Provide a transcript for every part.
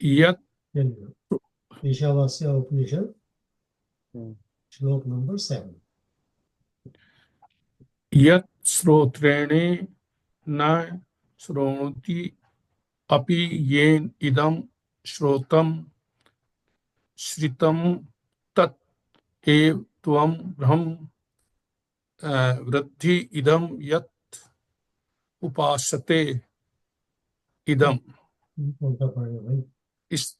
यत् चलिए, ईशावास्य उपनिषद हम्म। श्लोक नंबर 7। यत् श्रोत्रेणे न शृणोति अपि येन इदं श्रोतं श्रितं तत् एव त्वं ब्रह्म वृद्धि इदं यत् उपासते इदम। कौन सा पढ़ेगा भाई? इस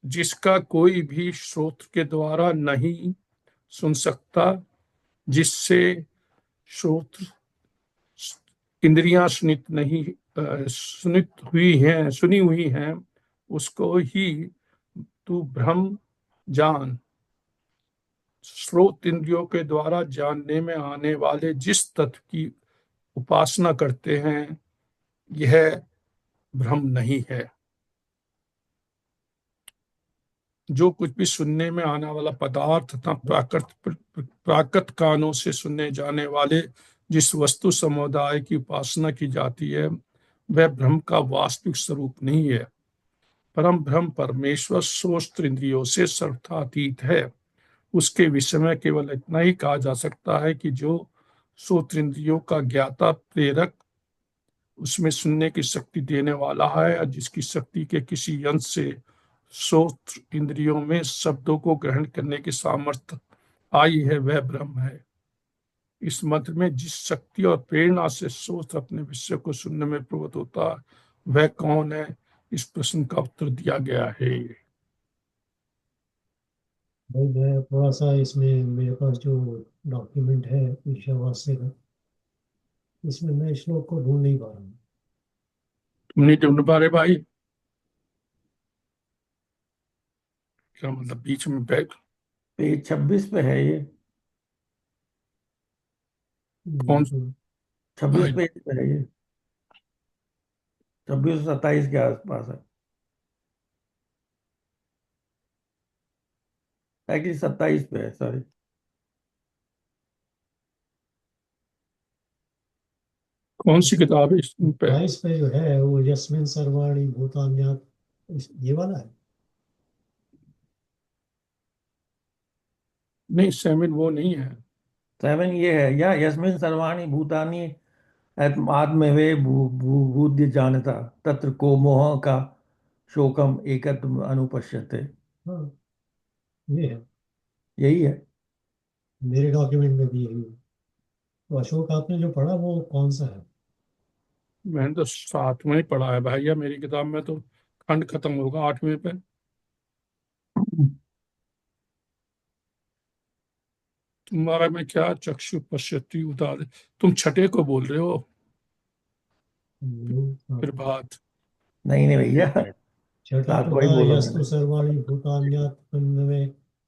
जिसका कोई भी श्रोत्र के द्वारा नहीं सुन सकता, जिससे श्रोत्र इंद्रियां सुनी हुई हैं, उसको ही तू ब्रह्म जान। श्रोत इंद्रियों के द्वारा जानने में आने वाले जिस तत्व की उपासना करते हैं, यह ब्रह्म नहीं है। जो कुछ भी सुनने में आने वाला पदार्थ तथा प्राकृत कानों से सुनने जाने वाले जिस वस्तु समुदाय की उपासना की जाती है, वह ब्रह्म का वास्तविक स्वरूप नहीं है। परम ब्रह्म परमेश्वर सोस्त्र इंद्रियों से सर्वथातीत है। उसके विषय में केवल इतना ही कहा जा सकता है कि जो सोत्र इंद्रियों का ज्ञाता प्रेरक, उसमें सुनने की शक्ति देने वाला है, और जिसकी शक्ति के किसी अंश से श्रोत्र इंद्रियों में शब्दों को ग्रहण करने की सामर्थ्य आई है, वह ब्रह्म है। इस मंत्र में जिस शक्ति और प्रेरणा से श्रोत्र अपने विषय को सुनने में प्रवृत्त होता है, वह कौन है? इस प्रश्न का उत्तर दिया गया है। भाई मैं थोड़ा सा इसमें मेरे पास जो डॉक्यूमेंट है ईशावास्य का, इसमें मैं श्लोक को ढूंढ नहीं पा रहा हूँ। तुमने ढूंढ पा रहे भाई? क्या मतलब बीच में बैठ? पेज 26 पे है ये। कौन? तो 26 भाई पेज पे है ये। 26 27 के आसपास है कि 27 पे है, सॉरी। कौन सी किताब है इस पे? 22 पे जो है वो यस्मिन सर्वाणि भूतान्यात, ये वाला है। नहीं, सेमिन वो नहीं है। 7 ये है, या यस्मिन सर्वाणि भूतानि आत्मवे भूद्य जानता तत्र को मोह का शोकम एकत्व अनुपश्यते। हाँ, ये है। यही है। मेरे डॉक्यूमेंट में भी यही है। तो अशोक आपने जो पढ़ा वो कौन सा है? मैंने तो साथ में ही पढ़ा है भैया, मेरी किताब में तो खंड खत्म होगा 8वें पे। तुम्हारा में क्या चक्षु पश्यति उदार, तुम छठे को बोल रहे हो? हाँ। फिर बात। नहीं नहीं भैया, एक मिनट। छठा तो 7वां ही था बोला यस्तु मैंने। सर्वाणि भूतान्यात् तन्मे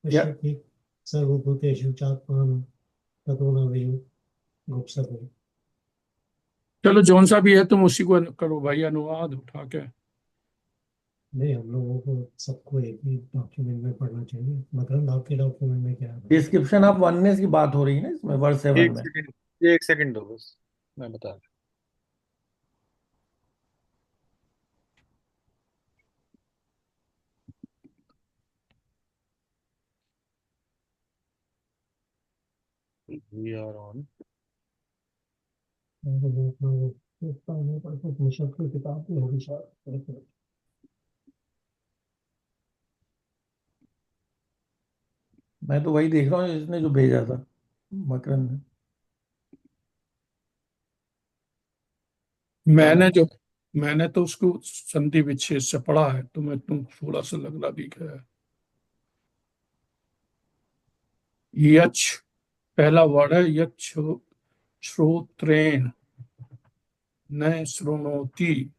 या पश्यति सर्वभूतेषु चात्मानं ततो न विगुप्सते। चलो जौन सा भी है, तुम उसी को करो भाई, अनुवाद उठा के। नहीं, हम लोगों को सबको एक ही डॉक्यूमेंट में पढ़ना चाहिए। मतलब आपके डॉक्यूमेंट में क्या है भाई? डिस्क्रिप्शन ऑफ वननेस की बात हो रही है ना इसमें, वर्स 7 एक में। सेकंड, एक सेकंड दो बस, मैं बता रहा हूँ। We are on. मैं तो देखना वो देखता हूँ पर कुछ निशब्द की किताब भी होगी शायद। एक मिनट। मैं तो वही देख रहा हूँ इसने जो भेजा था, मकरंद ने। मैंने जो मैंने तो उसको संधि विच्छेद से पढ़ा है, तुम्हें तुम थोड़ा सा लग रहा दिख रहा है। यच पहला वर्ड है, यच श्रोत्रेण न शृणोति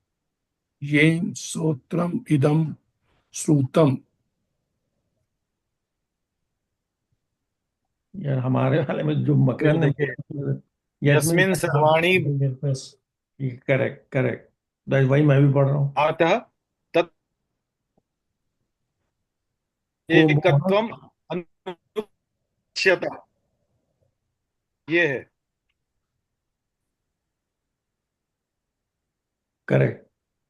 येन श्रोत्रम इदम श्रुतम। यार हमारे वाले में जो ये मकरंद ने देखिए, बोला, यस्मिन यस्मिन सर्वाणि मेरे पास करेक्ट करेक्ट, वही मैं भी पढ़ रहा हूँ। अतः तत् को मोह, एकत्वम अनुष्यता, ये है। करेक्ट।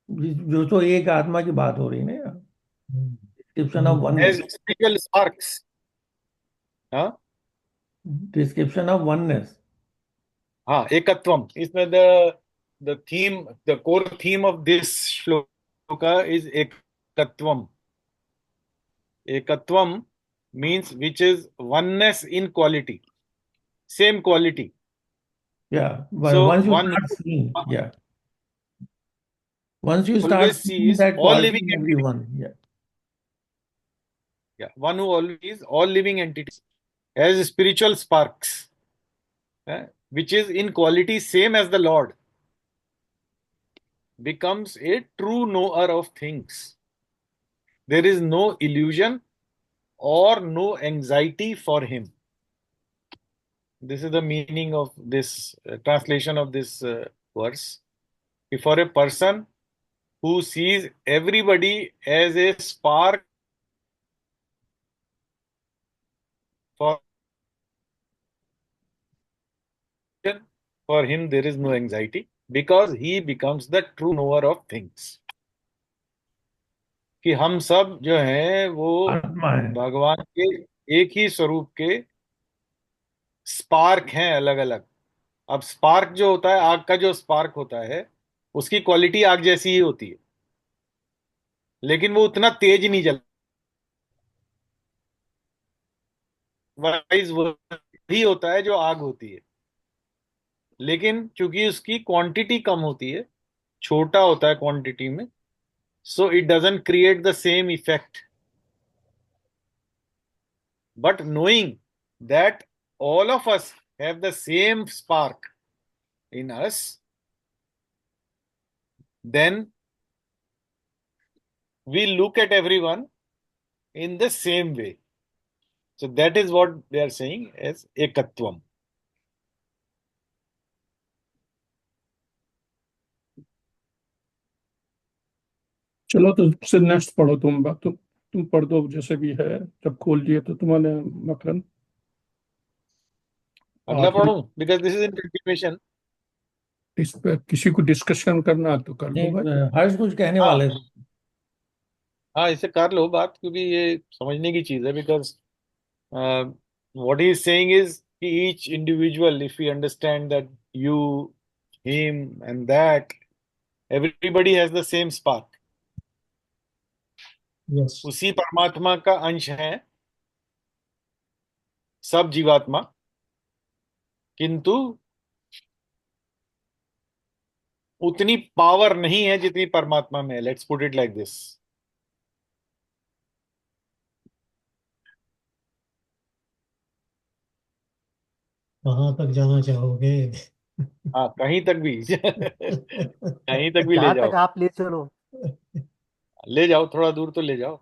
जो तो एक आत्मा की बात हो रही है ना यार। description of as oneness. spiritual sparks. हाँ Description of oneness. हाँ, एकत्वम. इसमें the theme, the core theme of this shloka is ekatvam. Ekatvam means which is oneness in quality, same quality. Yeah. So Once you one start who seeing, yeah. Once you start always seeing sees that all quality living in entities. everyone, yeah. One who always all living entities as spiritual sparks, which is in quality same as the Lord, becomes a true knower of things. There is no illusion or no anxiety for him. This is the meaning of this translation of this verse. For a person who sees everybody as a spark, for him there is no anxiety, because he becomes the true knower of things. कि हम सब जो हैं वो आत्मा है. भगवान के एक ही स्वरूप के स्पार्क हैं, अलग अलग. अब स्पार्क जो होता है, आग का जो स्पार्क होता है, उसकी क्वालिटी आग जैसी ही होती है, लेकिन वो उतना तेज नहीं जलता. वाइज वही होता है जो आग होती है, लेकिन चूंकि उसकी क्वांटिटी कम होती है, छोटा होता है क्वांटिटी में, so it doesn't create the same effect. But knowing that all of us have the same spark in us, then we look at everyone in the same way. So that is what they are saying as ekatvam. चलो तो उससे next पढ़ो तुम पढ़ दो जैसे भी है, जब खोल लिए तो तुम्हारे मकरन. अगला पढ़ूं, because this is in continuation. इस पे किसी को डिस्कशन करना है तो कर लो भाई. नहीं, हर्ष कुछ कहने हाँ वाले थे. हाँ, इसे कर लो बात, क्योंकि ये समझने की चीज है. Because what he is saying is कि each individual, if we understand that you, him and that, everybody has the same spark. Yes. उसी परमात्मा का अंश है सब जीवात्मा, किंतु उतनी पावर नहीं है जितनी परमात्मा में है. Let's put it like this. कहाँ तक जाना चाहोगे? हाँ, कहीं तक भी कहीं तक भी ले जहाँ जाओ, तक आप ले चलो. ले जाओ, थोड़ा दूर तो ले जाओ.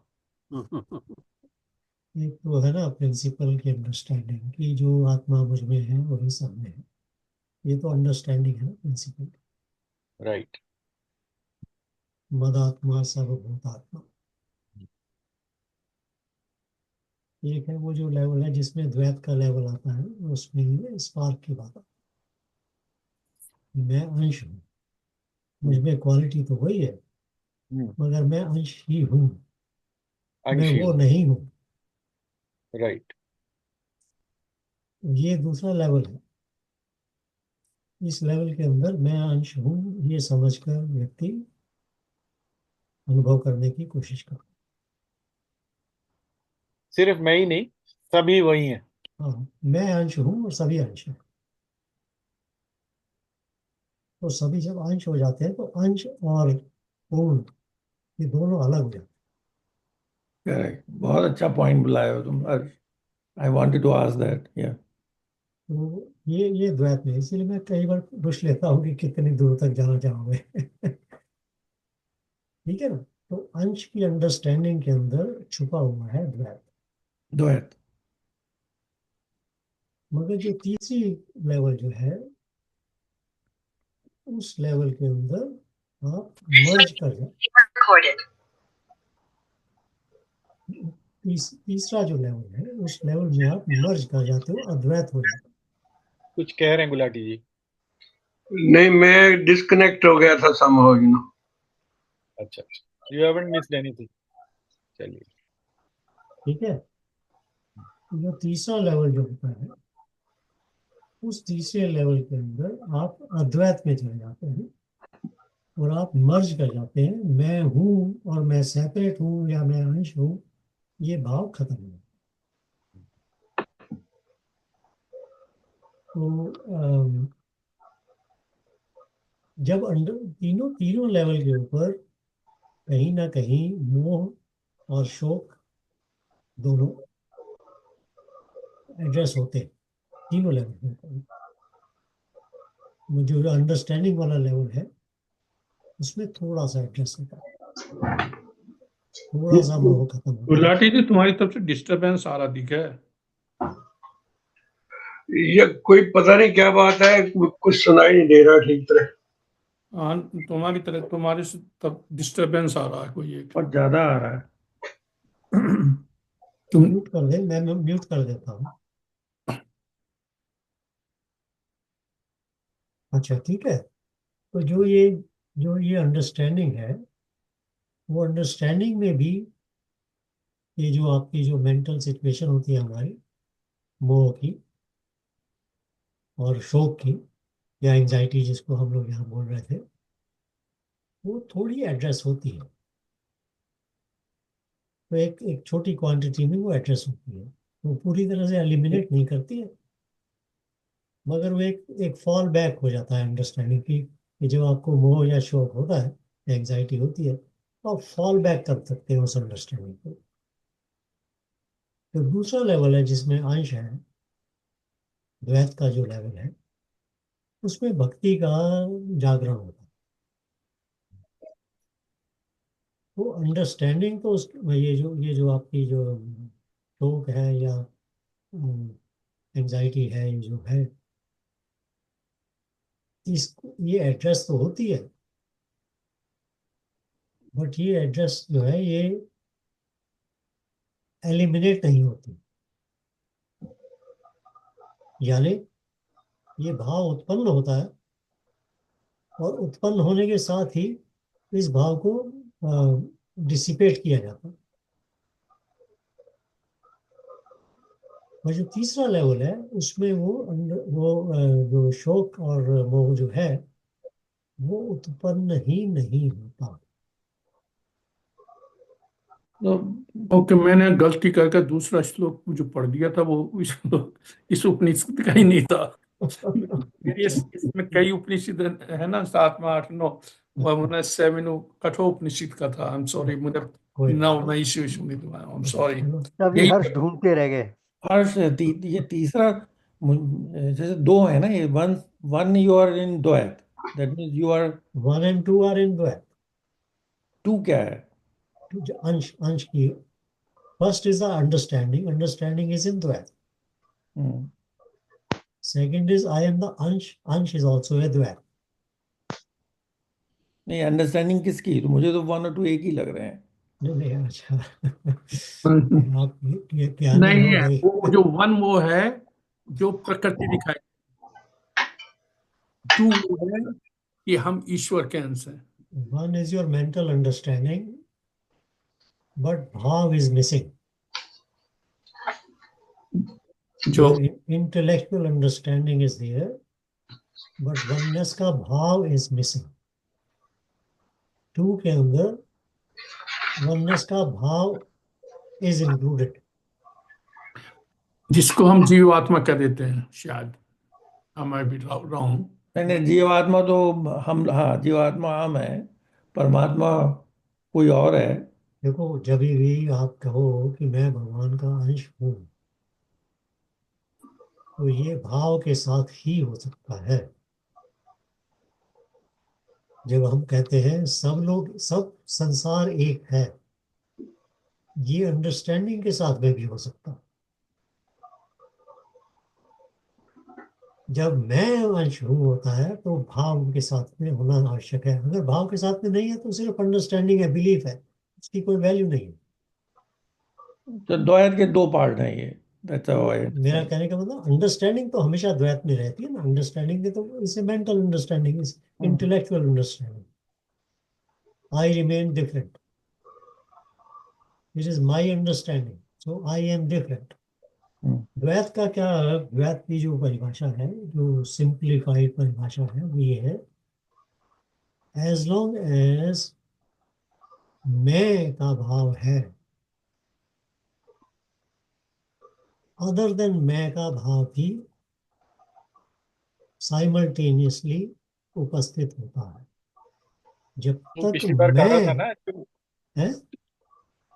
एक तो है ना प्रिंसिपल की अंडरस्टैंडिंग कि जो आत्मा मुझ में है वही सब में है. ये तो अंडरस्टैंडिंग है ना प्रिंसिपल. राइट. मदात्मा सर्वभूतात्मा. एक है वो जो लेवल है जिसमें द्वैत का लेवल आता है, उसमें स्पार्क की बात आती है. मैं अंश हूँ, मुझ में क्वालिटी तो वही है, मगर मैं अंश ही हूँ, मैं वो नहीं हूँ. राइट. ये दूसरा लेवल है. इस लेवल के अंदर मैं अंश हूँ ये समझकर व्यक्ति अनुभव करने की कोशिश कर. सिर्फ मैं ही नहीं, सभी वही हैं. हाँ, मैं अंश हूँ और सभी अंश हैं. तो सभी जब अंश हो जाते हैं तो अंश और पूर्ण ये दोनों अलग हो जाते हैं. करेक्ट. बहुत अच्छा पॉइंट बुलाए हो तुम. I wanted to ask that. या तो ये द्वैत में, इसलिए मैं कई बार पूछ लेता हूँ कि कितनी दूर तक जाना चाहोगे. ठीक है ना. तो अंश की अंडरस्टैंडिंग के अंदर छुपा हुआ है द्वैत. द्वैत. मगर जो तीसरी लेवल जो है, उस लेवल के अंदर आप मर्ज कर जाए. तीसरा जो लेवल है, उस लेवल में आप मर्ज कर जाते हो, अद्वैत हो जाते हो. कुछ कह रहे हैं गुलाटी जी? नहीं, मैं डिस्कनेक्ट हो गया था somehow, you know. अच्छा, यू हैवंट मिस्ड एनीथिंग. चलिए. ठीक है। जो तीसरा लेवल जो होता है, उस तीसरे लेवल के अंदर आप अद्वैत में चले जाते हैं और आप मर्ज कर जाते हैं। मैं हूँ और मैं सेपरेट हूँ या मैं अंश हूँ, ये भाव खत्म हो। तो जब अंडर तीनों तीनों लेवल के ऊपर कहीं ना कहीं मोह और शोक दोनों एड्रेस होते हैं, तीनों लेवल के ऊपर। जो अंडरस्टैंडिंग वाला लेवल है उसमें थोड़ा सा एड्रेस होता है, थोड़ा सा मोह खत्म होता है। गुलाटी जी, तुम्हारी तरफ से डिस्टरबेंस आ रहा दिखा है। ये कोई पता नहीं क्या बात है, कुछ सुनाई नहीं दे रहा ठीक तरह। हाँ, तुम्हारी तरफ तुम्हारे से तब डिस्टरबेंस आ रहा है कोई एक। और ज्यादा आ रहा है। तुम म्यूट कर दे, मैं म्यूट कर देता हूँ। अच्छा ठीक है। तो जो ये अंडरस्टैंडिंग है, वो अंडरस्टैंडिंग में भी ये जो आपकी जो मेंटल सिचुएशन होती है हमारी, मोह की और शोक की या एंजाइटी जिसको हम लोग यहाँ बोल रहे थे, वो थोड़ी एड्रेस होती है। तो एक एक छोटी क्वांटिटी में वो एड्रेस होती है, वो पूरी तरह से एलिमिनेट नहीं करती है, मगर वो एक फॉल बैक हो जाता है अंडरस्टैंडिंग की। कि जब आपको मोह या शोक होता है, एंजाइटी होती है, तो आप फॉल बैक कर सकते हो उस अंडरस्टैंडिंग को। तो दूसरा लेवल है जिसमें अंश है, द्वैत का जो लेवल है, उसमें भक्ति का जागरण होता है। वो अंडरस्टैंडिंग तो उस ये जो आपकी जो शोक है या एंजाइटी है, ये जो है, इस ये एड्रेस तो होती है, बट ये एड्रेस जो है ये एलिमिनेट नहीं होती। यानी ये भाव उत्पन्न होता है और उत्पन्न होने के साथ ही इस भाव को डिसिपेट किया जाता है। और जो तीसरा लेवल है उसमें जो शोक और मोह जो है, वो उत्पन्न ही नहीं होता। तो ओके, मैंने गलती करके दूसरा श्लोक जो पढ़ दिया था वो इस उपनिषद का ही नहीं था। इसमें कई उपनिषद है ना, 7 में 8 9 और उन्हें 7 कठोर उपनिषद का था। आई एम सॉरी, मुझे कोई ना मैं इश्यू नहीं, आई एम सॉरी। चलो। अभी यही हर्ष ढूंढते रह गए। हर्ष ये तीसरा जैसे दो है ना, ये one one you are in dvaita, that means you are 1 and 2 are in dvaita. Two क्या है? जो अंश अंश की, first is the understanding, understanding is in dvaita. Hmm, second is I am the ansh, ansh is also a द्वैत। नहीं, अंडरस्टैंडिंग किसकी? तो मुझे तो वन और टू एक ही लग रहे हैं। नहीं नहीं, अच्छा नहीं आप ये कहने हो है, भाई। वो जो वन वो है जो प्रकृति दिखाई, टू वो है कि हम ईश्वर के अंश हैं। One is your mental understanding, but bhav is missing. जो Your intellectual understanding is there, but oneness का भाव is missing. Two के अंदर oneness का भाव is included. जिसको हम जीवात्मा कह देते हैं शायद, मैं भी रहा हूँ। नहीं नहीं, जीवात्मा तो हम, हाँ जीवात्मा हम है, परमात्मा कोई और है। देखो, जब भी आप कहो कि मैं भगवान का अंश हूँ, तो ये भाव के साथ ही हो सकता है। जब हम कहते हैं सब लोग, सब संसार एक है, ये अंडरस्टैंडिंग के साथ में भी हो सकता है। जब मैं अंश हूँ होता है तो भाव के साथ में होना आवश्यक है। अगर भाव के साथ में नहीं है तो सिर्फ अंडरस्टैंडिंग है, बिलीफ है, उसकी कोई वैल्यू नहीं है। तो द्वैत के दो पार्ट हैं ये, दैट्स हाउ आई मेरा अंडरस्टैंड। कहने का मतलब, अंडरस्टैंडिंग तो हमेशा द्वैत में रहती है ना। अंडरस्टैंडिंग के तो इसे मेंटल अंडरस्टैंडिंग, इस intellectual understanding. I remain different, it is my understanding, so I am different. Hmm, द्वैत का क्या, द्वैत की जो परिभाषा है, जो सिंप्लीफाइड परिभाषा है, वो ये है, एज लॉन्ग एज मैं का भाव है, अदर देन मैं का भाव भी साइमल्टेनियसली उपस्थित होता है। जब वो तक पिछली बार करा था मैं ना, है।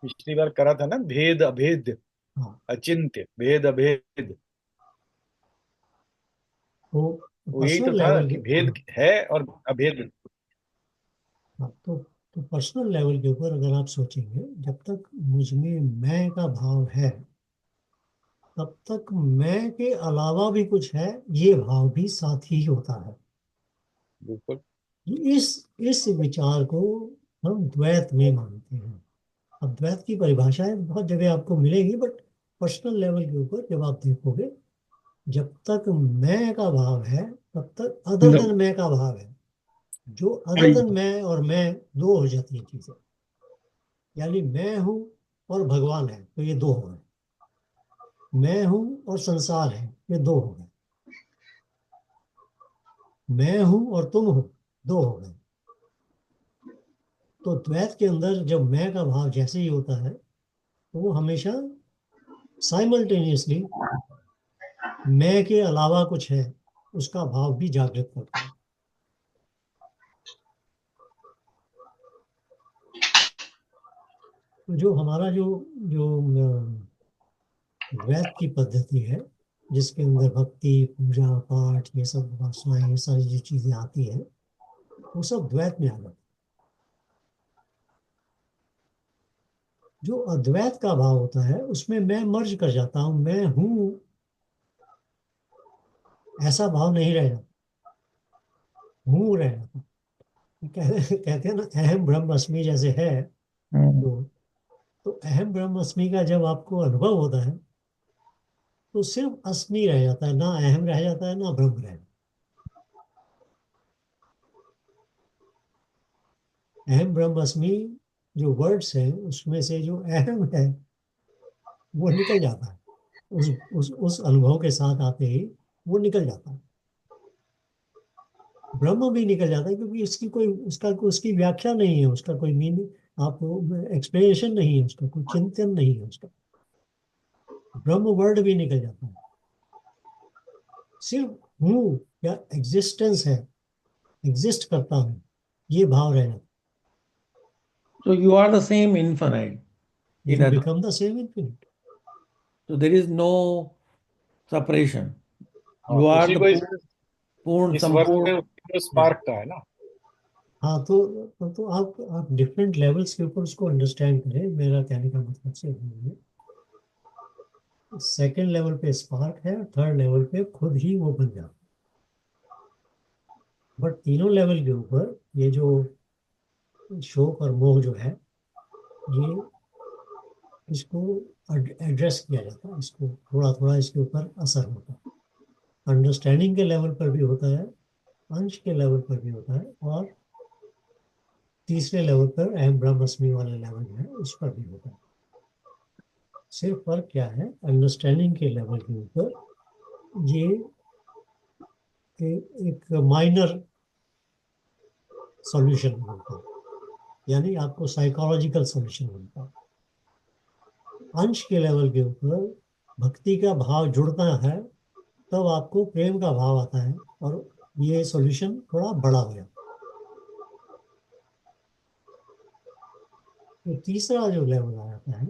पिछली बार करा था ना, भेद अभेद, हाँ, अचिंत्य भेद अभेद। तो वो यही तो पर्सनल था लेवल के, कि भेद हाँ, है और अभेद। हाँ, तो पर्सनल लेवल के ऊपर अगर आप सोचेंगे, जब तक मुझ में मैं का भाव है, तब तक मैं के अलावा भी कुछ है, ये भाव भी साथ ही होता है। बिल्कुल। इस इस विचार को हम द्वैत में मानते हैं। अब द्वैत की परिभाषाएं बहुत जगह आपको मिलेगी, बट पर्सनल लेवल के ऊपर जब आप देखोगे, जब तक मैं का भाव है, तब तक अदर No, देन मैं का भाव है। जो अदर I, देन मैं और मैं, दो हो जाती है चीजें। यानी मैं हूं और भगवान है, तो ये दो हो गए। मैं हूं और संसार है, ये दो हो गए। मैं हूं और तुम हो, दो हो गए। तो द्वैत के अंदर जब मैं का भाव जैसे ही होता है, तो वो हमेशा साइमल्टेनियसली मैं के अलावा कुछ है, उसका भाव भी जागृत करता है। तो जो हमारा जो जो द्वैत की पद्धति है, जिसके अंदर भक्ति, पूजा पाठ, ये सब वासनाएं, ये सारी जो चीजें आती है, वो सब द्वैत में आ जाती है। जो अद्वैत का भाव होता है, उसमें मैं मर्ज कर जाता हूं, मैं हूं, ऐसा भाव नहीं रह जाता, हूं रह जाता। कहते हैं ना, अहम ब्रह्म अस्मि जैसे है। हम्म। तो तो अहम ब्रह्म अस्मि का जब आपको अनुभव होता है, तो सिर्फ अस्मि रह जाता है, ना अहम रह जाता है, ना ब्रह्म रह जाता है। अहम ब्रह्म अस्मि जो वर्ड्स हैं, उसमें से जो अहम है, वो निकल जाता है। उस अनुभव के साथ आते ही वो निकल जाता है। ब्रह्म भी निकल जाता है, क्योंकि इसकी कोई, उसका कोई, उसकी व्याख्या नहीं है, उसका कोई मीनिंग, आप एक्सप्लेनेशन नहीं है, उसका कोई चिंतन नहीं है उसका। ब्रह्म वर्ड भी निकल जाता है। सिर्फ हूँ या एग्जिस्टेंस है, एग्जिस्ट करता हूँ, ये भाव रह जाता So you are the same infinite. है। In you other, become the same infinite. so there is no separation. हाँ, You are उसी the को पूर्ण इस वर्ष में संपूर्ण। उसी को स्पार्क का है ना। हाँ, तो आप डिफरेंट लेवल्स के ऊपर उसको अंडरस्टैंड करें, मेरा कहने का मतलब से सेकेंड लेवल पे स्पार्क है, थर्ड लेवल पे खुद ही वो बन जाता है। बट तीनों लेवल के ऊपर ये जो शोक और मोह जो है, ये, इसको एड्रेस किया जाता है, इसको थोड़ा थोड़ा इसके ऊपर असर होता है। अंडरस्टैंडिंग के लेवल पर भी होता है, अंश के लेवल पर भी होता है, और तीसरे लेवल पर अहम ब्रह्मस्मि वाला लेवल है, उस पर भी होता है। सिर्फ फर्क क्या है, अंडरस्टैंडिंग के लेवल के ऊपर ये एक माइनर सॉल्यूशन मिलता है, यानी आपको साइकोलॉजिकल सॉल्यूशन मिलता है। अंश के लेवल के ऊपर भक्ति का भाव जुड़ता है, तब आपको प्रेम का भाव आता है, और ये सॉल्यूशन थोड़ा बड़ा हो जाता है। तो तीसरा जो लेवल आ जाता है,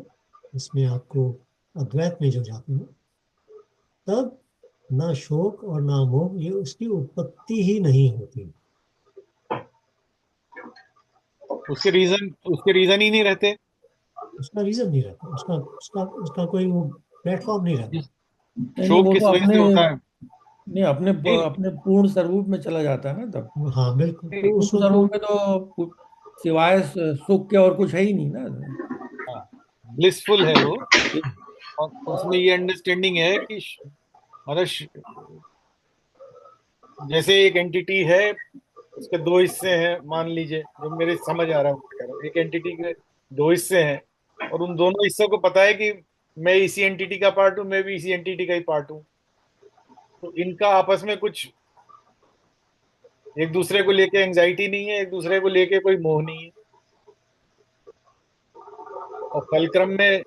इसमें आपको अद्वैत में जो जाते हैं, तब ना शोक और ना मोह, ये उसकी उत्पत्ति ही नहीं होती। उसके रीजन ही नहीं रहते। उसका रीजन नहीं रहता, उसका उसका उसका कोई वो प्लेटफॉर्म नहीं रहता। नहीं नहीं, शोक वो तो किस वजह अपने, से होता है? नहीं, अपने नहीं, अपने पूर्ण स्वरूप में चला जाता है ना तब। हाँ बिल्कुल, नहीं, तो उस पूर्ण वो, स्वरूप में तो सिवाय सुख के और कुछ है ही नहीं ना। हाँ, ब्लिसफुल है वो। और उसमें ये अंडरस्टैंडिंग है कि मतलब जैसे एक एंटिटी है, उसके दो हिस्से हैं मान लीजिए, जो मेरे समझ आ रहा है, मैं कह रहा हूँ एक एंटिटी के दो हिस्से हैं, और उन दोनों हिस्सों को पता है कि मैं इसी एंटिटी का पार्ट हूं, मैं भी इसी एंटिटी का ही पार्ट हूं। तो इनका आपस में कुछ एक दूसरे को लेके एंजाइटी नहीं है, एक दूसरे को लेके कोई मोह नहीं है। और फलक्रम में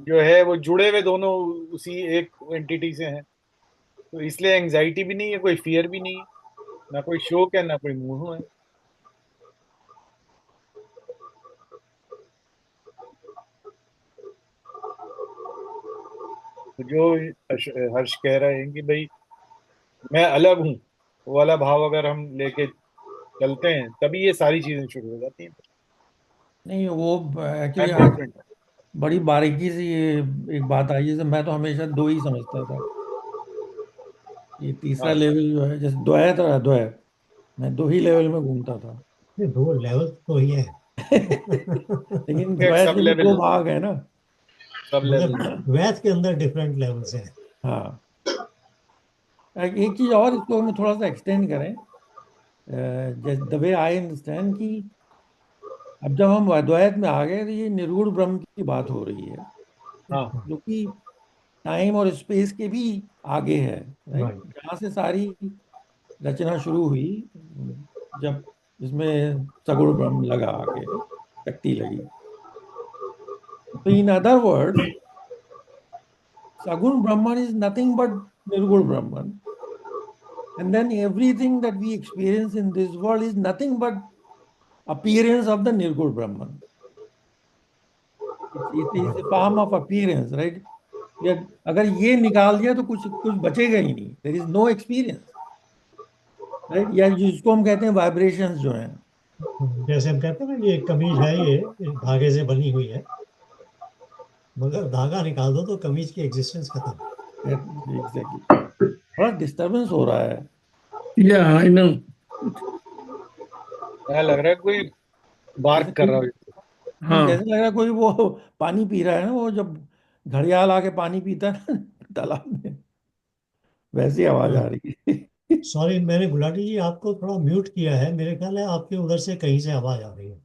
जो है वो जुड़े हुए दोनों उसी एक एंटिटी से हैं। तो इसलिए एंजाइटी भी नहीं है, कोई फियर भी नहीं है, ना कोई शोक है, ना कोई मोह है। तो जो हर्ष कह रहे हैं कि भाई मैं अलग हूं, वो वाला भाव अगर हम लेके चलते हैं तभी ये सारी चीजें शुरू हो जाती हैं। नहीं, वो आई एक्चुअली एम आज डिफरेंट। बड़ी बारीकी से ये एक बात आई है। जैसे मैं तो हमेशा दो ही समझता था। ये तीसरा हाँ, लेवल जो है, जैसे द्वैत और अद्वैत, मैं दो ही लेवल में घूमता था। ये दो लेवल तो ही है। लेकिन एक द्वैत सब के भी लेवल, दो भाग है ना। सब मगर लेवल। द्वैत के अंदर डिफरेंट लेवल्स हैं। हाँ, एक चीज और इसको हम थोड़ा सा एक्सटेंड करें। जैसे द वे आई अंडरस्टैंड कि अब जब हम अद्वैत में आ गए तो ये निर्गुण ब्रह्म की बात हो रही है, हाँ, जो कि टाइम और स्पेस के भी आगे है, राइट? राइट। जहाँ से सारी रचना शुरू हुई, जब इसमें सगुण ब्रह्म लगा आके, शक्ति लगी। तो इन अदर वर्ड्स, सगुण ब्रह्मन इज नथिंग बट निर्गुण ब्रह्मन, and then everything that we experience in this world is nothing but appearance of the nirgun brahman. It is a form of appearance, right? या अगर ये निकाल दिया तो कुछ कुछ बचेगा ही नहीं, there is no experience, right? या जिसको हम कहते हैं वाइब्रेशंस जो हैं। जैसे हम कहते हैं ना, ये कमीज है, ये धागे से बनी हुई है, मगर धागा निकाल दो तो कमीज की एग्जिस्टेंस खत्म। एग्जैक्टली। थोड़ा डिस्टरबेंस हो रहा है। Yeah, I know. क्या लग रहा है कोई जैसे बार्क कर कोई, रहा हो। नहीं, हाँ, जैसे लग रहा है कोई वो पानी पी रहा है ना, वो जब घड़ियाल आके पानी पीता है ना तालाब में, वैसी आवाज आ रही है। सॉरी, मैंने गुलाटी जी आपको थोड़ा म्यूट किया है, मेरे ख्याल है आपके उधर से कहीं से आवाज आ रही है।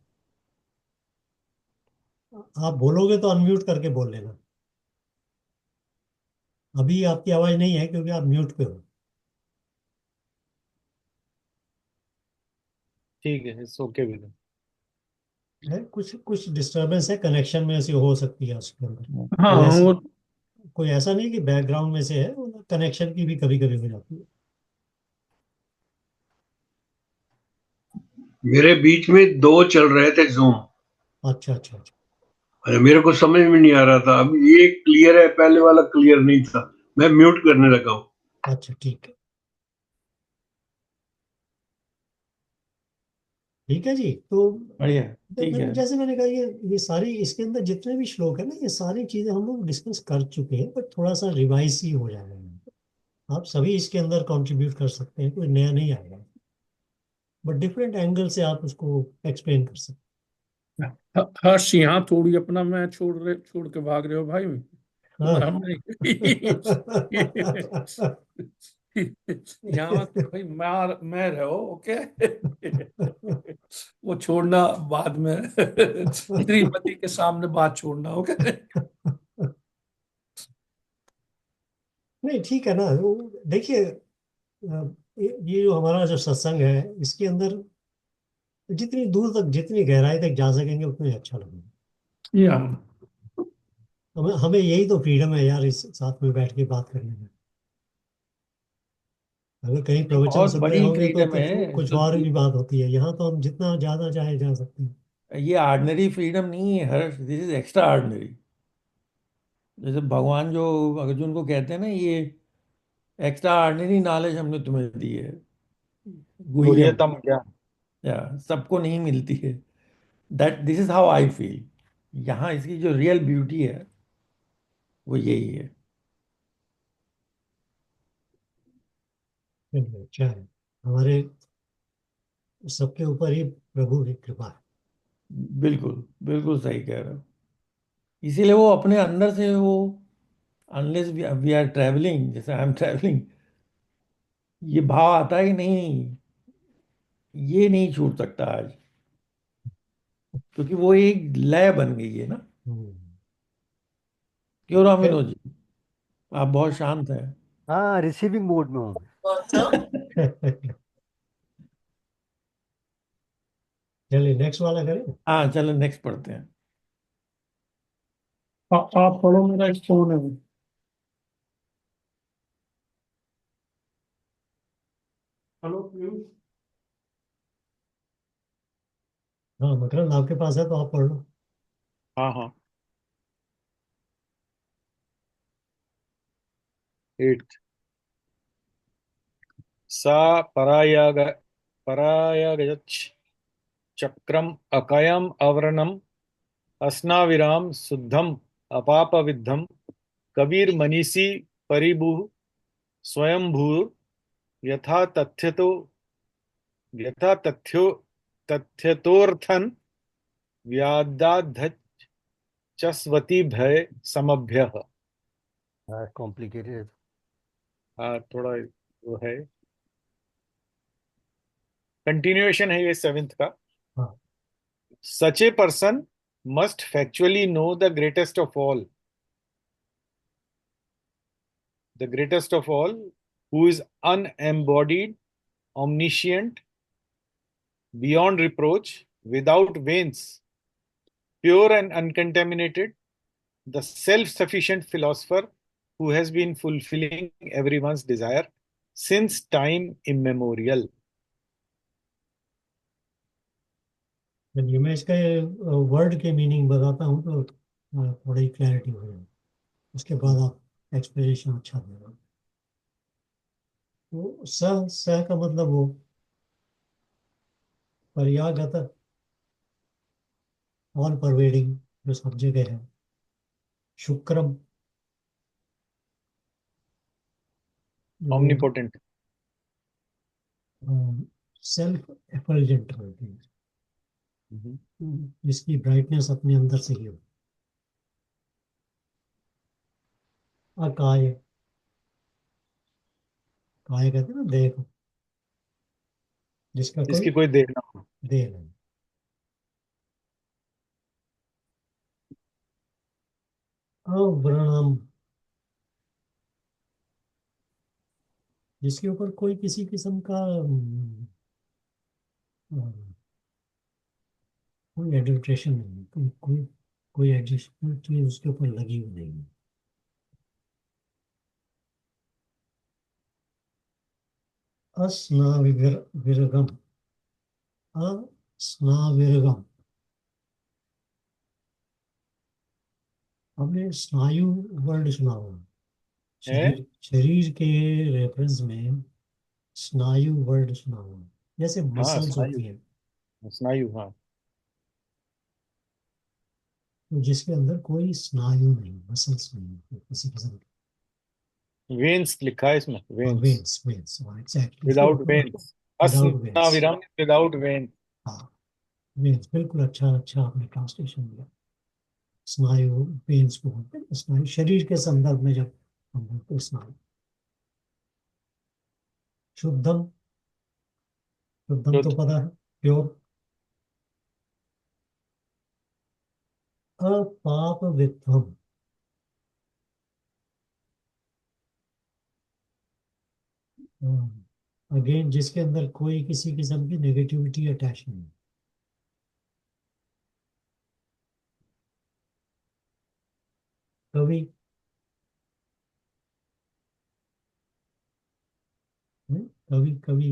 आप बोलोगे तो अनम्यूट करके बोल लेना। अभी आपकी आवाज नहीं है क्योंकि आप म्यूट पे हो। ठीक है, इट्स ओके विद। है कुछ कुछ डिस्टरबेंस है कनेक्शन में, ऐसी हो सकती है उसके अंदर। हाँ, कोई ऐसा, वो कोई ऐसा नहीं कि बैकग्राउंड में से है, कनेक्शन की भी कभी कभी हो जाती है। मेरे बीच में दो चल रहे थे जूम। अच्छा अच्छा अच्छा। अरे मेरे को समझ में नहीं आ रहा था, अब ये क्लियर है, पहले वाला क्लियर नहीं था, मैं म्यूट करने लगा हूँ। अच्छा ठीक है। ठीक है जी। तो बढ़िया, ठीक है। जैसे मैंने कहा, ये सारी इसके अंदर जितने भी श्लोक है ना, ये सारी चीजें हम लोग डिस्कस कर चुके हैं, बट थोड़ा सा रिवाइज ही हो जाएगा। आप सभी इसके अंदर कंट्रीब्यूट कर सकते हैं, कोई नया नहीं आएगा, बट डिफरेंट एंगल से आप उसको एक्सप्लेन कर सकते हर्ष यहाँ थोड़ी अपना मैं छोड़ के भाग रहे हो भाई। हैं। हाँ। तुम्हारा हमने यहाँ मत भाई, मैं रहो, ओके। वो छोड़ना बाद में, श्रीमती के सामने बात छोड़ना, ओके। नहीं ठीक है ना, देखिए, ये जो हमारा जो सत्संग है, इसके अंदर जितनी दूर तक, जितनी गहराई तक जा सकेंगे उतनी अच्छा लगेगा। या हमें हमें यही तो फ्रीडम है यार, इस साथ में बैठ के बात करने में। अगर कहीं ये प्रवचन बहुत सुन रहे बड़ी होंगे तो फ्रीडम है कुछ और भी बात होती है। यहाँ तो हम जितना ज्यादा चाहे जा सकते हैं। ये ऑर्डिनरी फ्रीडम नहीं है हर्ष, दिस इज एक्स्ट्रा ऑर्डिनरी। जैसे भगवान जो अर्जुन को कहते हैं ना, ये एक्स्ट्रा ऑर्डिनरी नॉलेज हमने तुम्हें दी है, गुह्यम, गुह्यतम ज्ञान। या सबको नहीं मिलती है। That this is how I feel. यहाँ इसकी जो रियल ब्यूटी है वो यही है। चलिए, अच्छा है, हमारे सबके ऊपर ही प्रभु की कृपा है। बिल्कुल, बिल्कुल सही कह रहे हो। इसीलिए वो अपने अंदर से वो, अनलेस वी आर ट्रैवलिंग, जैसे आई एम ट्रैवलिंग, ये भाव आता है कि नहीं, ये नहीं छूट सकता आज, क्योंकि वो एक लय बन गई है ना। हम्म। क्यों रामिनो जी, आप बहुत शांत हैं। हाँ, रिसीविंग मोड में हूँ मैं। चलिए नेक्स्ट वाला करें। हाँ चलो नेक्स्ट पढ़ते हैं। आप पढ़ो, मेरा एक फोन है। हेलो पीयूष। हाँ मकरंद आपके पास है तो आप पढ़ लो। हाँ हाँ, 8th। सा परायागच्छ चक्रम अकयम आवरणम अस्नाविराम शुद्धम अपापविद्धम कबीर मनीषी परिभु स्वयंभू यथा तथ्योर्थन व्यादाधस्वती भय समभ्य। कॉम्प्लिकेटेड। हाँ थोड़ा वो है, कंटिन्यूएशन है ये 7th का। हाँ Such a person must factually know the greatest of all, who is unembodied, omniscient, beyond reproach, without veins, pure and uncontaminated, the self-sufficient philosopher who has been fulfilling everyone's desire since time immemorial. चलिए मैं इसका word के meaning बताता हूँ तो थोड़ी clarity हो जाए, उसके बाद आप एक्सप्लेनेशन अच्छा देगा। तो स का मतलब वो पर्यागत, ऑल परवेडिंग, जो सब जगह है। शुक्रम, Omnipotent. सेल्फ एफल्जेंट होती है, जिसकी ब्राइटनेस अपने अंदर से ही हो। अकाय, काय कहते हैं ना देह को, जिसका कोई जिसकी कोई देर ना हो। देह नहीं। अव्रणम, जिसके ऊपर कोई किसी किस्म का कोई एडल्ट्रेशन नहीं है, कोई एडिशनल चीज उसके ऊपर लगी हुई नहीं है। अस्नाविरगम, अस्नाविरगम, हमने स्नायु वर्ड सुना होगा, है? शरीर के रेफरेंस में स्नायु वर्ड सुना होगा, जैसे हाँ मसल्स स्नायु, होती है, स्नायु हाँ। तो जिसके अंदर कोई स्नायु नहीं, मसल्स नहीं किसी किस्म की। वेन्स लिखा है इसमें, veins, veins, veins exactly, without veins, without veins. अस्नाविराम विदाउट वेन्स। हाँ वेन्स, बिल्कुल अच्छा अच्छा आपने ट्रांसलेशन दिया। स्नायु वेन्स को बोलते हैं, स्नायु शरीर के संदर्भ में जब हम बोलते हैं स्नायु। शुद्धम, शुद्धम तो शुद्ध, पता है, प्योर। अपाप वित्वम, अगेन जिसके अंदर कोई किसी किस्म की नेगेटिविटी अटैच नहीं। कवि, कवि कवि,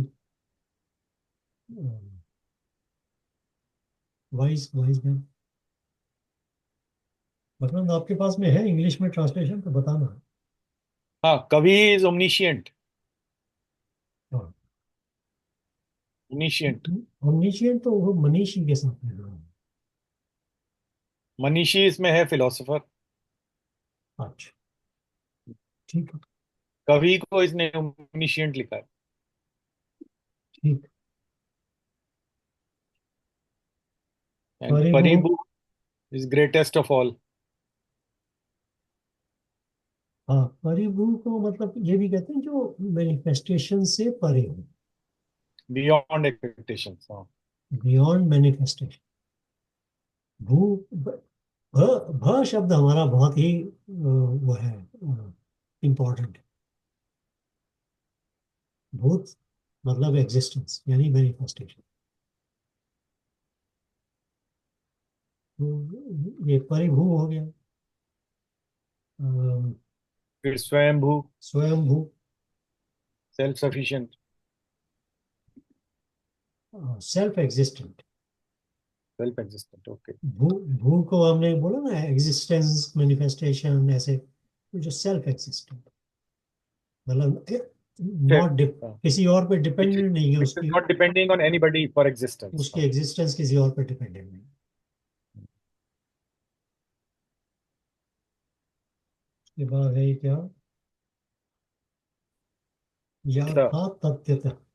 वाइज वाइज मैन। मतलब आपके पास में है इंग्लिश में ट्रांसलेशन तो बताना। हाँ कवि इज ओमनिशियंट, हाँ ओमनिशियंट। ओमनिशिएंट तो वो मनीषी के साथ में जुड़ा है। मनीषी इसमें है फिलोसोफर। अच्छा ठीक है, कवि को इसने ओमनिशियंट लिखा है। ठीक। एंड परिभू, परिबु इज ग्रेटेस्ट ऑफ ऑल, हाँ परिभू को मतलब ये भी कहते हैं जो मैनिफेस्टेशन से परे हो, बियॉन्ड एक्सपेक्टेशंस। हाँ बियॉन्ड मैनिफेस्टेशन। भू भ शब्द हमारा बहुत ही वो है इम्पोर्टेंट। भूत मतलब एग्जिस्टेंस यानी मैनिफेस्टेशन। तो ये परिभू हो गया, फिर स्वयंभू, स्वयंभू, self sufficient, self existent. Self existent. Okay. भू भू को हमने बोला ना एग्जिस्टेंस मैनिफेस्टेशन, ऐसे तो जो सेल्फ एग्जिस्टेंट मतलब नॉट किसी और पे डिपेंडेंट नहीं है, Which is उसकी not depending on anybody for existence. उसकी एग्जिस्टेंस किसी और पे डिपेंडेंट नहीं। उसके बाद है क्या, यथार्थ तथ्यतः,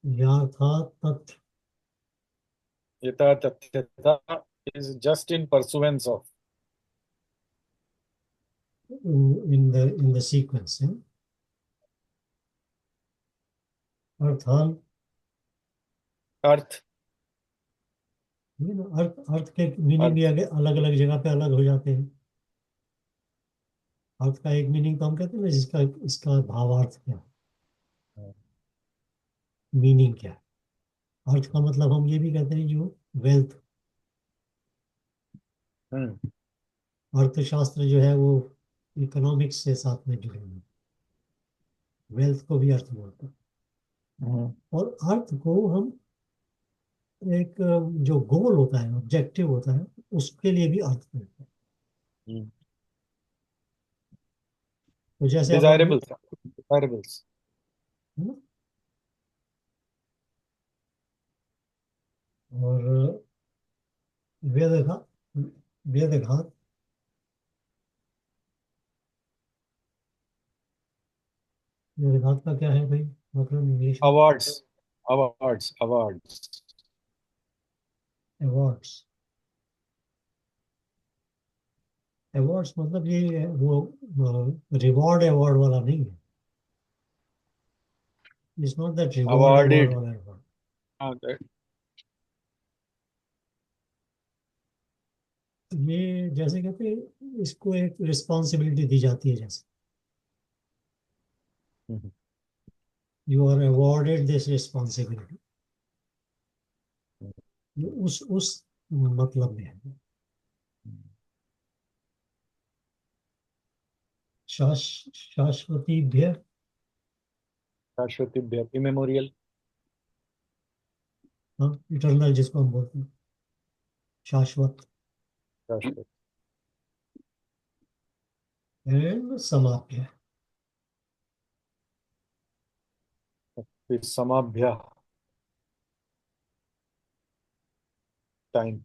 यथार्थ तथ्य Yata tathata is just in pursuance of. in the sequence है। अर्थान, Arth, अर्थ के मीनिंग भी अलग अलग जगह पे अलग हो जाते हैं। अर्थ का एक मीनिंग तो हम कहते हैं ना, जिसका इसका भावार्थ क्या है, मीनिंग क्या है। अर्थ का मतलब हम ये भी कहते हैं जो वेल्थ, अर्थशास्त्र जो है वो इकोनॉमिक्स से साथ में जुड़े हुए, वेल्थ को भी अर्थ बोलते हैं। और अर्थ को हम एक जो गोल होता है, ऑब्जेक्टिव होता है, उसके लिए भी अर्थ बोलते हैं। तो जैसे अब desirables, desirables. और वेदघात, वेदघात, वेदघात का क्या है भाई मतलब इंग्लिश में? Awards, awards, awards. Awards, awards मतलब ये वो रिवॉर्ड अवार्ड वाला नहीं है। It's not that reward award Awarded. वाला अवार्ड। That- ये जैसे कहते हैं इसको एक रिस्पॉन्सिबिलिटी दी जाती है, जैसे you are awarded this responsibility, उस मतलब में है। शाश्वतीभ्य, Shashwatibhya, immemorial. हाँ इटर्नल जिसको हम बोलते हैं, शाश्वत। Shashwat. एंड समाप्य, फिर samabhya, time.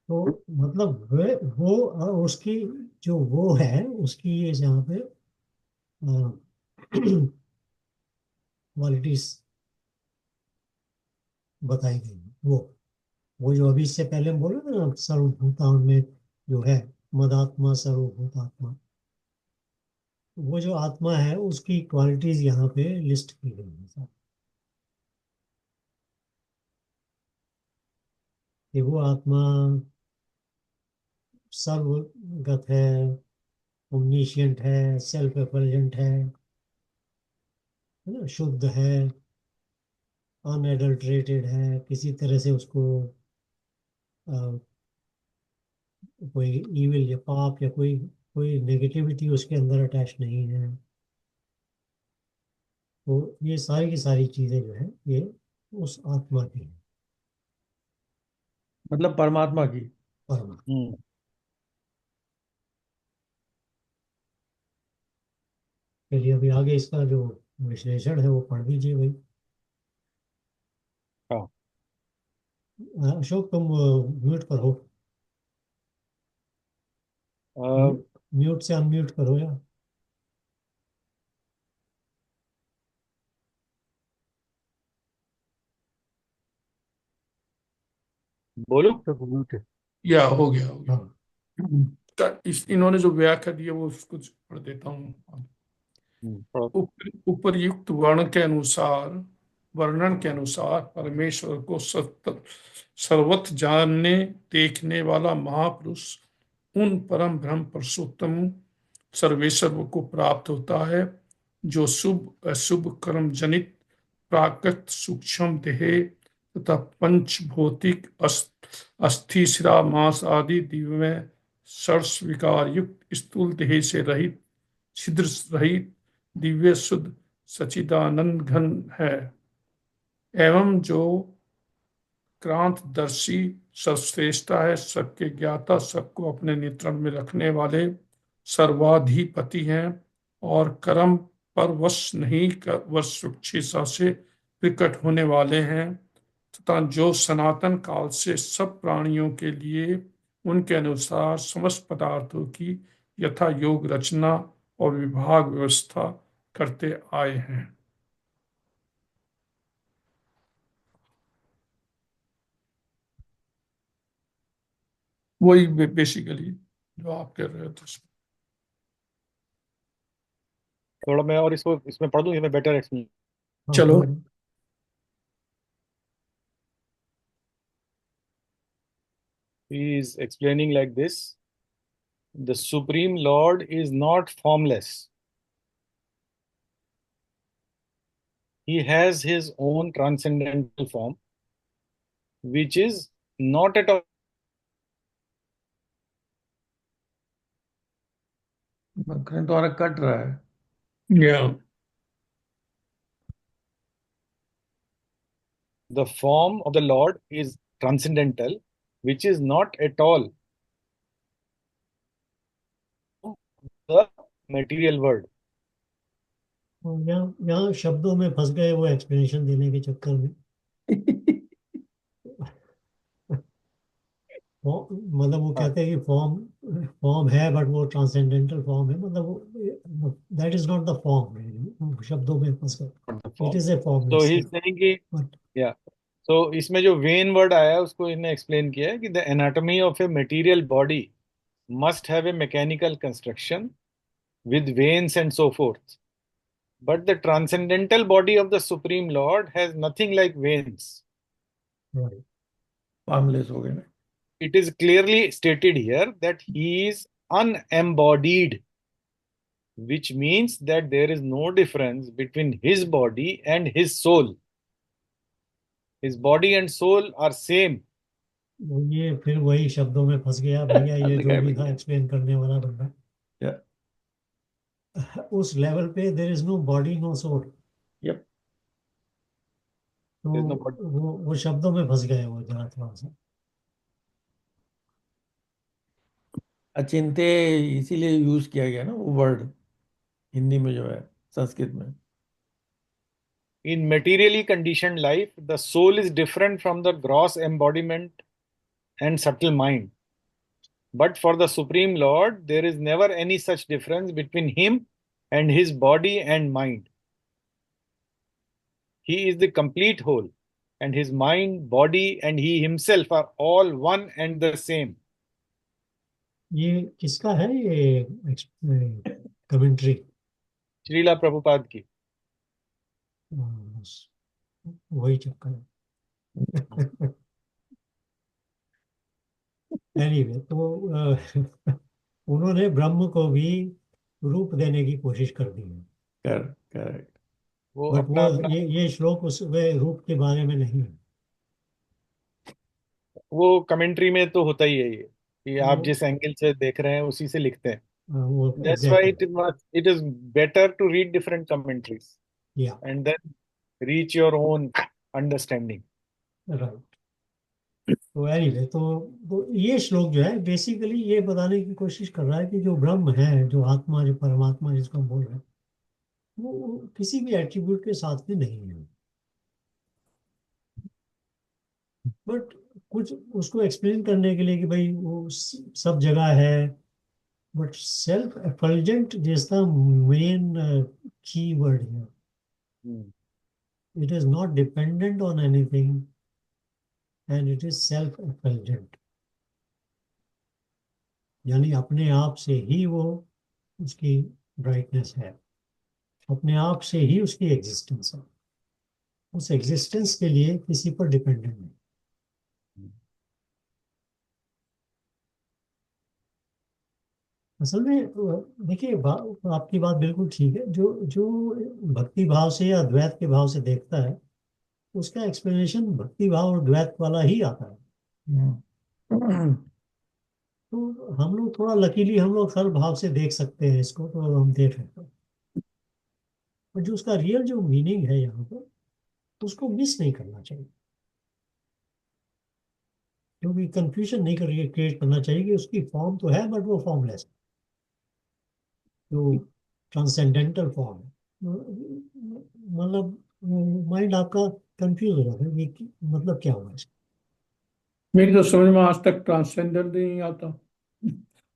तो मतलब वो उसकी जो वो है उसकी ये जहाँ पे क्वालिटीज बताई गई हैं। वो जो अभी इससे पहले हम बोले थे ना, सर्वभूतान में जो है मदात्मा सर्वभूतात्मा, वो जो आत्मा है उसकी क्वालिटीज यहाँ पे लिस्ट की गई है कि वो आत्मा सर्वगत है, ओमनिशिएंट है, सेल्फ एफल्जेंट है ना, शुद्ध है, अनएडल्ट्रेटेड है, किसी तरह से उसको कोई इविल या पाप या कोई कोई नेगेटिविटी उसके अंदर अटैच नहीं है। तो ये सारी की सारी चीजें जो है ये उस आत्मा की है, मतलब परमात्मा की। परमात्मा। चलिए अभी आगे इसका जो विश्लेषण है वो पढ़ दीजिए भाई। हाँ। अशोक तुम म्यूट करो, Uh, म्यूट से अनम्यूट करो यार। बोलो। तो म्यूट है। या हो गया, हो गया। हाँ इन्होंने जो व्याख्या दी है वो कुछ पढ़ देता हूँ। थोड़ा- उपर्युक्त वर्ण के अनुसार वर्णन के अनुसार परमेश्वर को सर्वत्र जानने देखने वाला महापुरुष उन परम ब्रह्म पुरुषोत्तम सर्वेश्वर को प्राप्त होता है जो शुभ अशुभ कर्म जनित प्राकृत सूक्ष्म देह तथा पंच भौतिक अस्थि शिरा मांस आदि दिव्य षड्स विकार युक्त स्थूल देह से रहित छिद्र रहित दिव्य शुद्ध सचिदानंद घन है एवं जो क्रांतदर्शी सर्वश्रेष्ठता है सबके ज्ञाता सबको अपने नियंत्रण में रखने वाले सर्वाधिपति हैं और कर्म पर वश नहीं कर वश स्वेच्छा से प्रकट होने वाले हैं तथा जो सनातन काल से सब प्राणियों के लिए उनके अनुसार समस्त पदार्थों की यथा योग रचना और विभाग व्यवस्था करते आए हैं। वही बेसिकली जो आप कह रहे थे। थोड़ा मैं और इसको इसमें पढ़ दूं, इसमें बेटर एक्सप्लेन। हाँ, चलो He is explaining like this: the Supreme Lord is not formless. He has his own transcendental form, which is not at all current तुम्हारा कट रहा है। Yeah. the form of the Lord is transcendental, which is not at all the material world. यहाँ यहाँ शब्दों में फंस गए वो एक्सप्लेनेशन देने के चक्कर में। मतलब वो कहते हैं कि फॉर्म है बट वो ट्रांसेंडेंटल फॉर्म है, मतलब वो that is not the form, शब्दों में फंस गए। Not the it form. Is a form So he's saying कि yeah. So इसमें जो वेन वर्ड आया है उसको इन्हें एक्सप्लेन किया है कि the anatomy of a material body must have a mechanical construction with veins and so forth. But the transcendental body of the Supreme Lord has nothing like veins. Formless हो गए ना। It is clearly stated here that he is unembodied, which means that there is no difference between his body and his soul. His body and soul are same. ये फिर वही शब्दों में फंस गया भैया, ये जो भी था एक्सप्लेन करने वाला बंदा। उस लेवल पे there is no body no soul. Yep. तो There is no body. वो शब्दों में फंस गए वो जरा थोड़ा सा। अचिंत्य इसीलिए यूज किया गया ना वो वर्ड हिंदी में जो है संस्कृत में। In materially conditioned life, the soul is different from the gross embodiment and subtle mind. But for the Supreme Lord, there is never any such difference between him and his body and mind. He is the complete whole, and his mind, body, and he himself are all one and the same. ये किसका है ये commentary? Srila Prabhupada की। वही चक्कर है। Anyway तो उन्होंने ब्रह्म को भी रूप देने की कोशिश कर दी है, करेक्ट। वो बट अपना वो अपना ये श्लोक उस वे रूप के बारे में नहीं है। वो कमेंट्री में तो होता ही है ये कि आप वो जिस एंगल से देख रहे हैं उसी से लिखते हैं। वो That's why exactly it is better to read different commentaries या and then reach your own understanding. Right. तो एनीवे तो ये श्लोक जो है बेसिकली ये बताने की कोशिश कर रहा है कि जो ब्रह्म है, जो आत्मा, जो परमात्मा जिसको हम बोल रहे हैं, वो किसी भी एट्रीब्यूट के साथ में नहीं है, बट कुछ उसको एक्सप्लेन करने के लिए कि भाई वो सब जगह है, बट सेल्फ एफल्जेंट जैसा मेन की वर्ड है। Hmm. It is not dependent on anything and it is self effulgent, यानी अपने आप से ही वो उसकी ब्राइटनेस है, अपने आप से ही उसकी एग्जिस्टेंस है। उस एग्जिस्टेंस के लिए किसी पर डिपेंडेंट नहीं। असल में देखिए आपकी बात बिल्कुल ठीक है। जो जो भक्ति भाव से या द्वैत के भाव से देखता है उसका एक्सप्लेनेशन भक्ति भाव और द्वैत वाला ही आता है। हम्म। तो हम लोग थोड़ा लकीली हम लोग सरल भाव से देख सकते हैं इसको, तो हम देख लेते हैं। और जो उसका रियल जो मीनिंग है यहाँ पर उसको मिस नहीं करना चाहिए, क्योंकि कंफ्यूजन नहीं करके क्रिएट करना चाहिए कि उसकी फॉर्म तो है बट वो फॉर्मलेस, जो ट्रांसेंडेंटल फॉर्म है। मतलब माइंड आपका कंफ्यूज हो जाता है कि मतलब क्या हुआ इसका। मेरी तो समझ में आज तक ट्रांसजेंडर नहीं आता।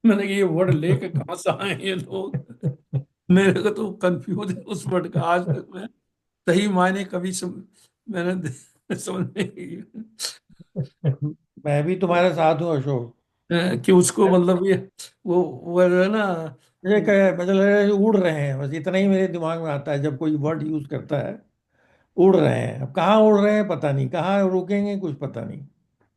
मैंने कहा ये वर्ड लेके कहाँ से आए ये लोग। मेरे को तो कंफ्यूज है उस वर्ड का आज तक। मैं सही मायने कभी मैंने समझ नहीं मैं भी तुम्हारे साथ हूँ अशोक। कि उसको मतलब ये वो है ना। मुझे मतलब लग रहा है उड़ रहे हैं, बस इतना ही मेरे दिमाग में आता है जब कोई वर्ड यूज करता है। उड़ रहे हैं, अब कहाँ उड़ रहे हैं पता नहीं, कहाँ रुकेंगे कुछ पता नहीं।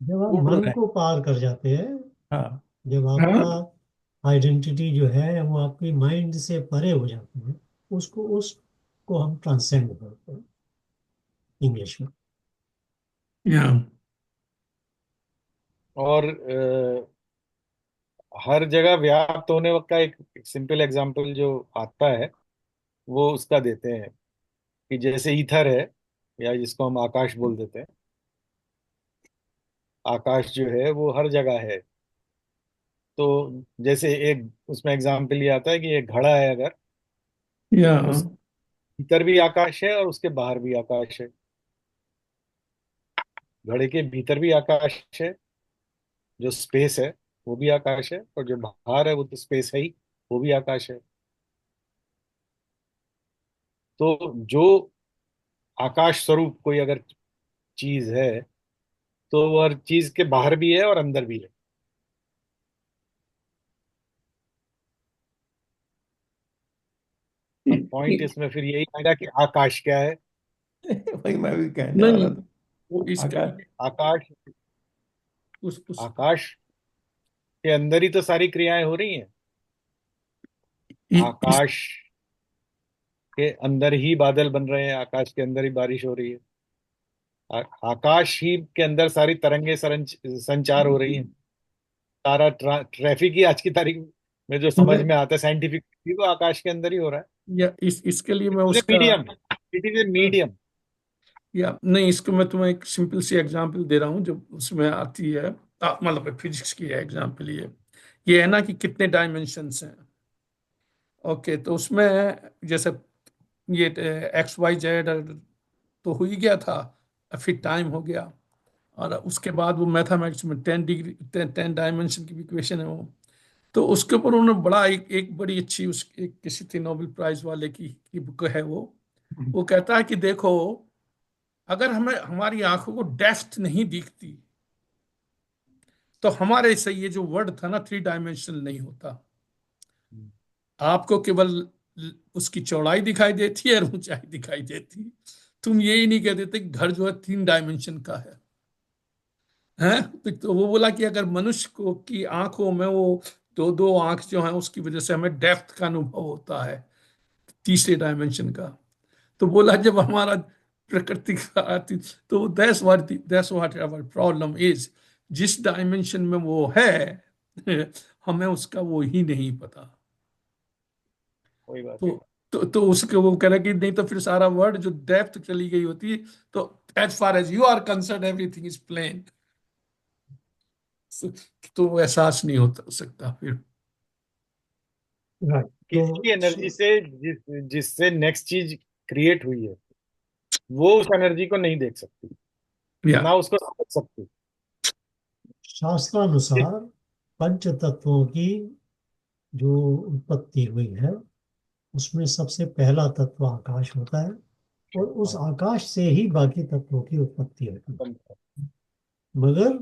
जब आप उड़ मन रहे हैं। को पार कर जाते हैं, हाँ। जब हाँ, आपका आइडेंटिटी जो है वो आपकी माइंड से परे हो जाती है, उसको हम ट्रांसेंड करते हैं इंग्लिश में। या और हर जगह व्याप्त होने वक्त का एक सिंपल एग्जांपल जो आता है वो उसका देते हैं कि जैसे ईथर है, या जिसको हम आकाश बोल देते हैं। आकाश जो है वो हर जगह है। तो जैसे एक उसमें एग्जांपल ये आता है कि एक घड़ा है, अगर या उस भीतर भी आकाश है और उसके बाहर भी आकाश है। घड़े के भीतर भी आकाश है, जो स्पेस है वो भी आकाश है, और जो बाहर है वो तो स्पेस है ही, वो भी आकाश है। तो जो आकाश स्वरूप कोई अगर चीज है तो वो हर चीज के बाहर भी है और अंदर भी है। अब पॉइंट इसमें फिर यही आएगा कि आकाश क्या है। वही मैं भी कहने नहीं, वाला था। वो इसके आकाश। लिए आकाश उस आकाश के अंदर ही तो सारी क्रियाएं हो रही हैं। इस आकाश के अंदर ही बादल बन रहे हैं, आकाश के अंदर ही बारिश हो रही है। आकाश ही के अंदर सारी तरंगे संचार हो रही हैं। सारा ट्रैफिक ही आज की तारीख में जो समझ में आता है साइंटिफिक, वो आकाश के अंदर ही हो रहा है। या इसके लिए मैं इट इज ए उसका medium, it is a medium. या नहीं, इसको मैं तुम्हें एक सिंपल सी एग्जांपल दे रहा हूँ जो उसमें आती है। मतलब फिजिक्स की है एग्जांपल। ये है ना कि कितने डायमेंशंस हैं। ओके, तो उसमें जैसे ये एक्स वाई जेड तो हो ही गया था। फिर टाइम हो गया, और उसके बाद वो मैथमेटिक्स में 10 डिग्री 10 डायमेंशन की इक्वेशन है वो। तो उसके ऊपर उन्होंने बड़ा एक बड़ी अच्छी उस एक किसी थी नोबेल प्राइज वाले की बुक है वो कहता है कि देखो, अगर हमें हमारी आंखों को डेप्थ नहीं दिखती तो हमारे से ये जो वर्ड था ना 3 डायमेंशनल नहीं होता। आपको केवल उसकी चौड़ाई दिखाई देती है और ऊंचाई दिखाई देती। तुम यही नहीं कह देते कि घर जो है 3 डायमेंशन का है। तो वो बोला कि अगर मनुष्य को की आंखों में वो दो दो आंख जो है उसकी वजह से हमें डेप्थ का अनुभव होता है, तीसरे डायमेंशन का। तो बोला जब हमारा प्रकृति का तो that's what our problem is. जिस डायमेंशन में वो है हमें उसका वो ही नहीं पता। कोई बात तो नहीं। तो उसके वो कह रहा कि नहीं तो फिर सारा वर्ड जो डेप्थ चली गई होती तो as far as you are concern everything is plain. तो वो एहसास नहीं होता सकता फिर। राइट। किसी एनर्जी से जिससे नेक्स्ट चीज क्रिएट हुई है, वो उस एनर्जी को नहीं देख सकती, या ना उसको समझ सकती। शास्त्रानुसार पंच तत्वों की जो उत्पत्ति हुई है उसमें सबसे पहला तत्व आकाश होता है, और उस आकाश से ही बाकी तत्वों की उत्पत्ति होती है। मगर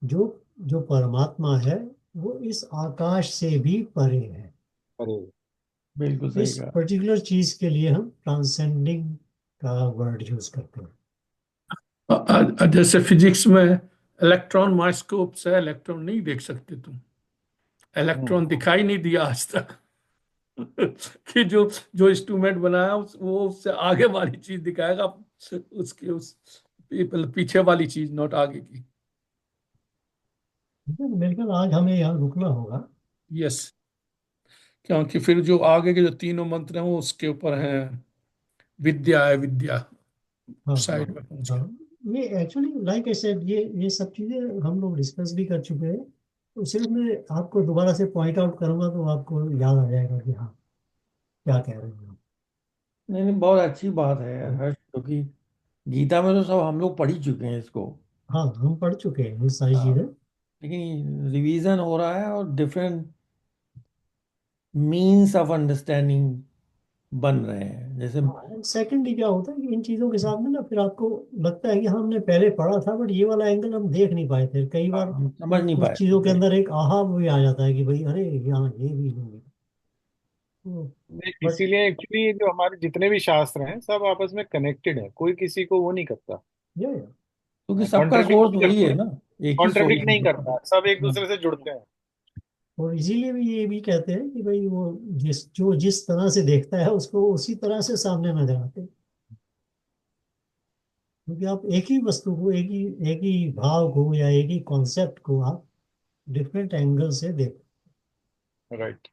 जो जो परमात्मा है वो इस आकाश से भी परे है। अरे बिल्कुल सही इस कहा। पर्टिकुलर चीज के लिए हम ट्रांसेंडिंग का वर्ड यूज करते हैं। जैसे फिजिक्स में इलेक्ट्रॉन माइक्रोस्कोप से इलेक्ट्रॉन नहीं देख सकते तुम, इलेक्ट्रॉन दिखाई नहीं दिया आज तक। कि जो जो इंस्ट्रूमेंट बनाया वो उससे आगे वाली चीज दिखाएगा, उसके उस पीछे वाली चीज, नॉट आगे की। मेरे ख्याल आज हमें यहाँ रुकना होगा। यस, क्योंकि फिर जो आगे के जो तीनों मंत्र हैं वो उसके ऊपर हैं, विद्या है विद्या, हाँ साइड में पहुंच हाँ, गए। ये एक्चुअली लाइक आई सेड, ये सब चीजें हम लोग डिस्कस भी कर चुके हैं। तो सिर्फ मैं आपको दोबारा से पॉइंट आउट करूंगा तो आपको याद आ जाएगा कि हाँ क्या कह रहे हैं हम। नहीं नहीं, बहुत अच्छी बात है यार हर्ष, क्योंकि गीता में तो सब हम लोग पढ़ ही चुके हैं इसको। हाँ, हम पढ़ चुके हैं ये सारी हाँ, चीजें। लेकिन रिवीजन हो रहा है और डिफरेंट मीन्स ऑफ अंडरस्टैंडिंग बन रहे हैं। जैसे सेकेंडली क्या होता है कि इन चीजों के साथ में ना फिर आपको लगता है कि हाँ, हमने पहले पढ़ा था बट ये वाला एंगल हम देख नहीं पाए थे कई बार। हम समझ नहीं कुछ पाए। चीजों के अंदर एक आहा भी आ जाता है कि भाई अरे यहाँ ये भी नहीं बट इसीलिए एक्चुअली जो हमारे जितने भी शास्त्र हैं सब आपस में कनेक्टेड है, कोई किसी को वो नहीं करता, ये क्योंकि सबका कॉन्ट्रडिक्ट सोर्स नहीं वही है करता, ना, एक ही सोर्स कॉन्ट्रडिक्ट है नहीं सबका। करता, सब एक हाँ, दूसरे से जुड़ते हैं। और इसीलिए भी ये भी कहते हैं कि भाई वो जिस तरह से देखता है उसको उसी तरह से सामने नजर आते हैं। क्योंकि आप एक ही वस्तु को एक ही भाव को या एक ही कॉन्सेप्ट को आप डिफरेंट एंगल से देख। राइट।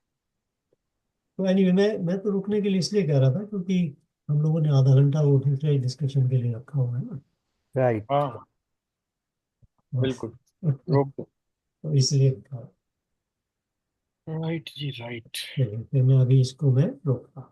तो एनीवे मैं तो रुकने के लिए इसलिए कह रहा था क्योंकि हम लोगों ने आधा घंटा वो दूसरे डिस्कशन के लिए रखा हुआ है ना। Right. हाँ बस। बिल्कुल, रोक दो। तो इसलिए कहा। राइट जी, राइट। चलिए, फिर मैं अभी इसको मैं रोकता हूँ।